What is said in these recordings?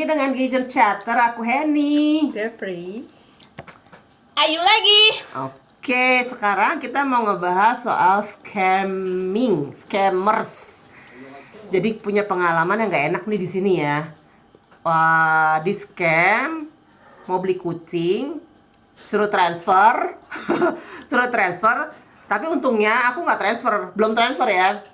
dengan Gadget Chatter, aku Henny. Jeffrey. Ayu lagi. Oke, sekarang kita mau ngebahas soal scammers. Jadi punya pengalaman yang gak enak nih di sini ya. Wah, di scam, mau beli kucing, suruh transfer, tapi untungnya aku nggak belum transfer ya.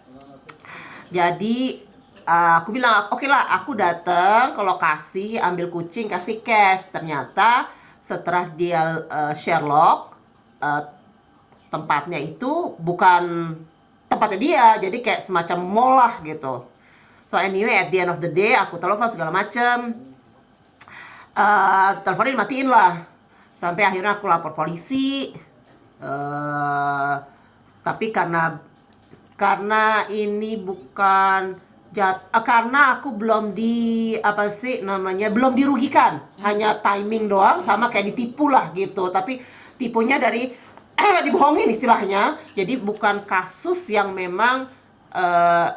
Jadi aku bilang oke lah, aku datang ke lokasi ambil kucing, kasih cash. Ternyata setelah dia Sherlock, tempatnya itu bukan tempatnya dia, jadi kayak semacam mall lah gitu. So anyway, at the end of the day aku telepon segala macem, teleponin matiin lah, sampai akhirnya aku lapor polisi. Tapi karena ini bukan karena aku belum belum dirugikan, hanya timing doang, sama kayak ditipu lah gitu. Tapi tipunya dari dibohongin istilahnya. Jadi bukan kasus yang memang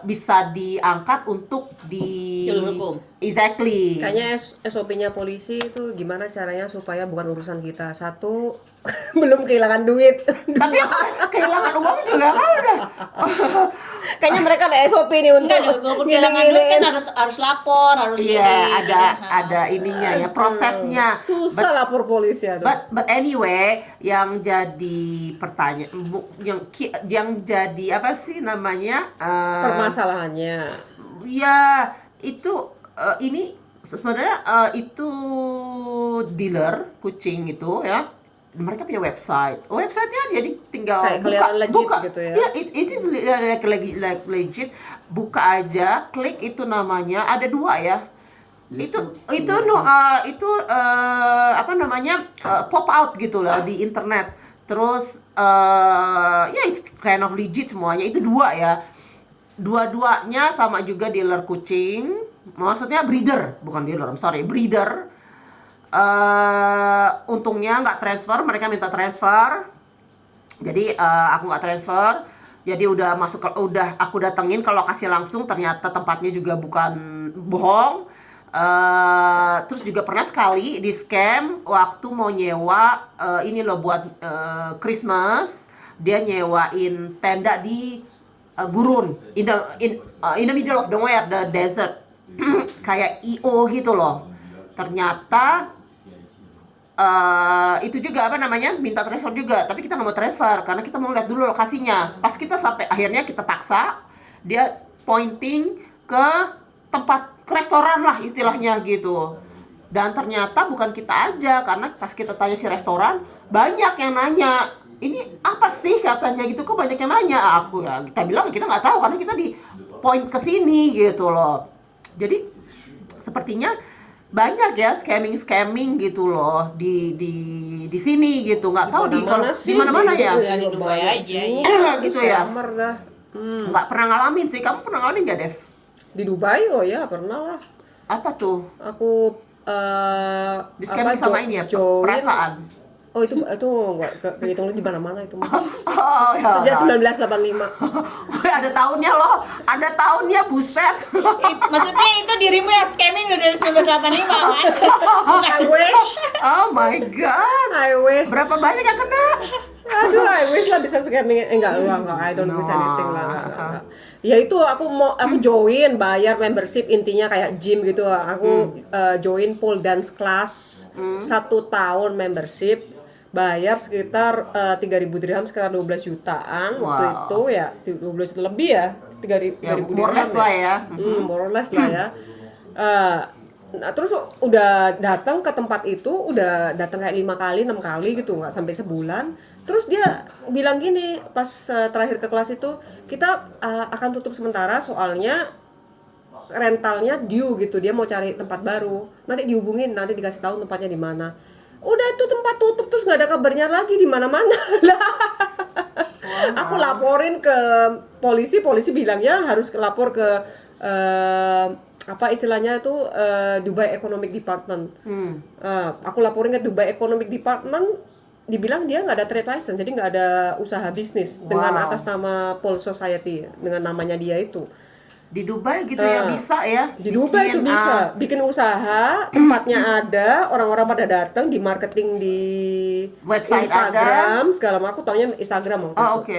bisa diangkat untuk Jalur hukum. Exactly. Kayaknya SOP-nya polisi itu gimana caranya supaya bukan urusan kita. Satu, belum kehilangan duit. Tapi aku kehilangan uang juga kan udah. Kayaknya mereka ada SOP nih untuk Enggak, walaupun kehilangan duit kan harus lapor, harus Iya, ada ininya ya, prosesnya. susah lapor polisi ada. But anyway, yang jadi pertanyaan, yang jadi apa sih namanya? Permasalahannya. Ya itu ini sebenarnya itu dealer kucing itu ya. Mereka punya websitenya, jadi tinggal Kayak kelihatan legit gitu ya. Ya, it is like legit. Buka aja, klik itu namanya, ada dua ya. Apa namanya, pop out gitu lah di internet. Terus ya it's kind of legit semuanya. Itu dua ya. Dua-duanya sama juga dealer kucing. Maksudnya breeder, bukan dealer, breeder. Untungnya nggak transfer, mereka minta transfer. Jadi aku nggak transfer. Jadi udah aku datengin ke lokasi langsung, ternyata tempatnya juga bukan bohong. Terus juga pernah sekali di scam waktu mau nyewa ini loh buat Christmas. Dia nyewain tenda di gurun, in the middle of nowhere, the desert. Kayak IO gitu loh. Ternyata itu juga apa namanya, minta transfer juga, tapi kita nggak mau transfer karena kita mau lihat dulu lokasinya. Pas kita sampai, akhirnya kita paksa dia pointing ke tempat, ke restoran lah istilahnya gitu. Dan ternyata bukan kita aja, karena pas kita tanya si restoran, banyak yang nanya, ini apa sih katanya gitu, kok banyak yang nanya. Kita bilang kita nggak tahu karena kita di point ke sini gitu loh. Jadi sepertinya banyak ya scamming gitu loh di sini gitu. Nggak tahu di mana-mana ya. Di Dubai aja Gitu ya. Scammer dah. Nggak pernah ngalamin sih. Kamu pernah ngalamin nggak, Dev? Di Dubai ya pernah lah. Apa tuh? Aku Di scamming sama ini ya, perasaan. Oh itu nggak kehitung di mana-mana itu mah. Oh ya. Sejak 1985. Ada tahunnya loh. Ada tahunnya, buset. Maksudnya itu dirimu yang scamming udah dari 1985 kan? I wish. Oh my god. I wish. Berapa banyak yang kena? Aduh, I wish lah bisa scamming. Enggak, I don't wish anything lah. Enggak. Ya itu aku join, bayar membership, intinya kayak gym gitu. Aku join pole dance class 1 tahun membership, bayar sekitar 3.000 dirham, sekitar 12 jutaan. Waktu itu ya 12 juta lebih ya, 3.000 dirham. More or less lah ya. More or less lah ya. Nah, terus udah datang ke tempat itu, udah datang kayak 5 kali, 6 kali gitu, nggak sampai sebulan. Terus dia bilang gini, pas terakhir ke kelas itu, kita akan tutup sementara soalnya rentalnya due gitu, dia mau cari tempat baru. Nanti dihubungin, nanti dikasih tahu tempatnya di mana. Udah itu tempat tutup, terus nggak ada kabarnya lagi di mana-mana. Aku laporin ke polisi bilangnya harus lapor ke apa istilahnya itu Dubai Economic Department. Aku laporin ke Dubai Economic Department, dibilang dia nggak ada trade license, jadi nggak ada usaha bisnis dengan atas nama Pole Society, dengan namanya dia itu. Di Dubai gitu ya bisa ya. Di Dubai itu bikin, bisa bikin usaha, tempatnya ada, orang-orang pada datang, di marketing di Website Instagram, segala macam. Aku taunya Instagram waktu Oh, itu. oke.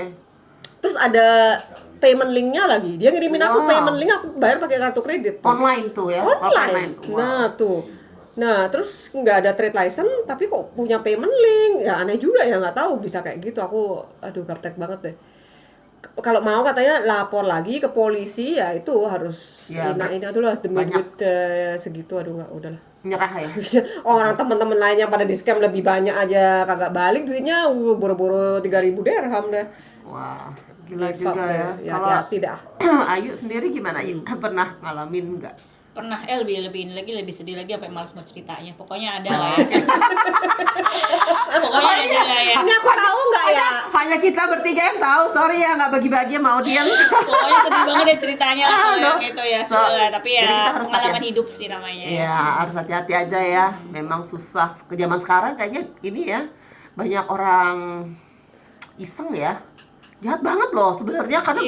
Terus ada payment linknya lagi. Dia ngirimin aku Wow. payment link, aku bayar pakai kartu kredit. Online tuh ya. Online. Wow. Nah tuh. Nah terus nggak ada trade license, tapi kok punya payment link? Ya aneh juga ya, nggak tahu bisa kayak gitu. Aku aduh gaptek banget deh. Kalau mau katanya lapor lagi ke polisi, ya itu harus Ya, ini aduh lah demi banyak. duit segitu, aduh nggak udahlah. Nyerah ya. Orang teman-teman lainnya pada di scam lebih banyak aja kagak balik duitnya, boro-boro 3.000 dirham dah. Wah, gila Give up juga deh. ya. Ya, Kalau hati-hati dah. Ayu sendiri gimana? Ayu pernah ngalamin nggak? Pernah lebih ini lagi, lebih sedih lagi sampai malas mau ceritanya. Pokoknya ada lah ya. Pokoknya ada lah ya. Ini aku tahu nggak ya? Hanya kita bertiga yang tahu. Sorry ya nggak bagi-bagi sama audiens. Pokoknya sedih banget deh ceritanya lah kalau Aduh. yang itu ya. So, Sudah, tapi jadi ya kita harus pengalaman hati-hati. hidup sih namanya. Ya harus hati-hati aja ya. Memang susah. Ke zaman sekarang kayaknya ini ya banyak orang iseng ya. Jahat banget loh sebenarnya karena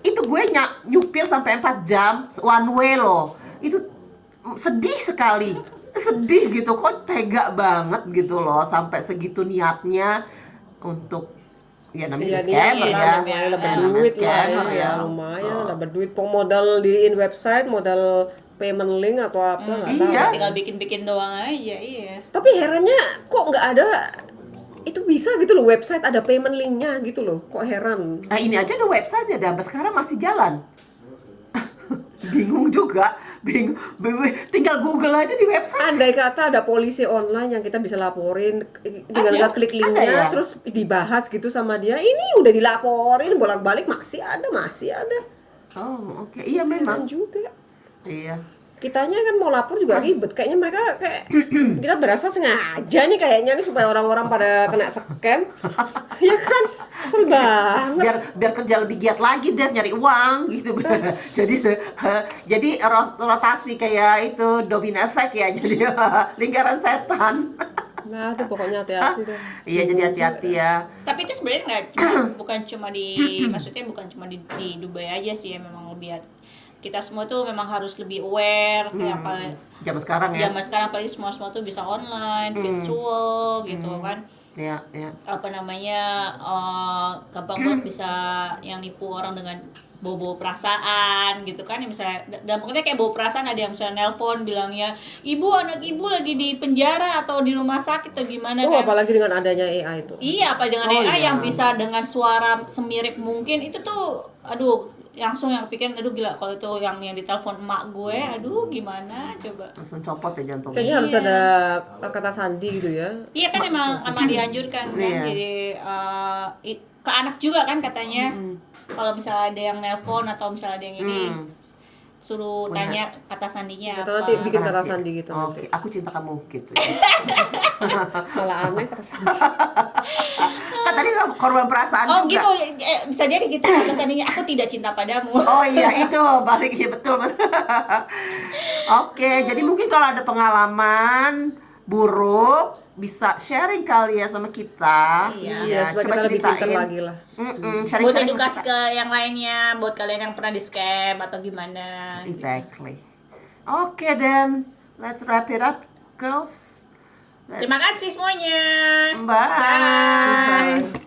Iya. gue nyupir sampai 4 jam one way loh. Itu sedih sekali. Sedih gitu kok tega banget gitu loh sampai segitu niatnya untuk ya namanya Iya, scammer iya, ya. lumayan dapat Ya, duit namanya lah scammer ya, lumayan So, dapat duit. Modal diriin website, modal payment link atau apa nggak tahu. iya. Tinggal bikin-bikin doang aja, iya. Tapi herannya kok nggak ada itu bisa gitu loh, website ada payment linknya gitu loh, kok heran. Nah ini aja ada website-nya, dan sampai sekarang masih jalan. Bingung juga, tinggal Google aja di website. Andai kata ada polisi online yang kita bisa laporin, tinggal Ada, nggak klik linknya, ada ya? terus dibahas gitu sama dia, ini udah dilaporin bolak-balik masih ada. Oh oke, iya Heran memang. juga. Iya. Kitanya kan mau lapor juga ribet, kayaknya mereka kayak kita berasa sengaja nih kayaknya nih supaya orang-orang pada kena scam. Ya kan, kesel banget. Biar kerja lebih giat lagi dan nyari uang gitu. jadi rotasi kayak itu domino effect ya, jadi lingkaran setan. Nah, itu pokoknya hati-hati deh. Iya, jadi hati-hati ya. Tapi itu sebenarnya nggak cuma, bukan cuma di maksudnya bukan cuma di Dubai aja sih ya, memang lebih kita semua tuh memang harus lebih aware kayak apa Zaman sekarang ya. zaman sekarang apalagi semua tuh bisa online, virtual gitu kan. Iya, iya. Apa namanya gampang banget bisa yang nipu orang dengan bawa perasaan gitu kan, yang misalnya dampaknya kayak bawa perasaan, ada yang misalnya nelpon bilangnya anak ibu lagi di penjara atau di rumah sakit atau gimana Oh, kan. apalagi dengan adanya AI itu. Iya, apa dengan Oh, AI iya. yang bisa dengan suara semirip mungkin itu tuh, aduh, langsung yang pikiran, aduh gila kalau itu yang ditelepon emak gue, aduh gimana coba. Langsung copot ya jantungnya. Kayaknya harus Iya. ada kata sandi gitu ya. Iya kan emang dianjurkan kan, Iya. jadi ke anak juga kan katanya. Kalau misalnya ada yang nelpon atau misalnya ada yang ini, suruh Punya. tanya kata sandinya Atau apa. nanti bikin kata Rahasia. sandi gitu Oke, nanti. aku cinta kamu gitu. Malah aneh kata sandi. Kan tadi korban perasaan Oh juga. gitu, bisa jadi gitu kata sandinya, aku tidak cinta padamu. Oh iya itu balik ya, betul. Oke, jadi mungkin kalau ada pengalaman buruk bisa sharing kali ya sama kita. Iya. Iya, supaya kita lebih pintar lagi lah. Buat Sharing-sharing sama edukasi kita. ke yang lainnya, buat kalian yang pernah di scam atau gimana. Exactly. Oke, then let's wrap it up, girls. Terima kasih semuanya. Bye. Bye.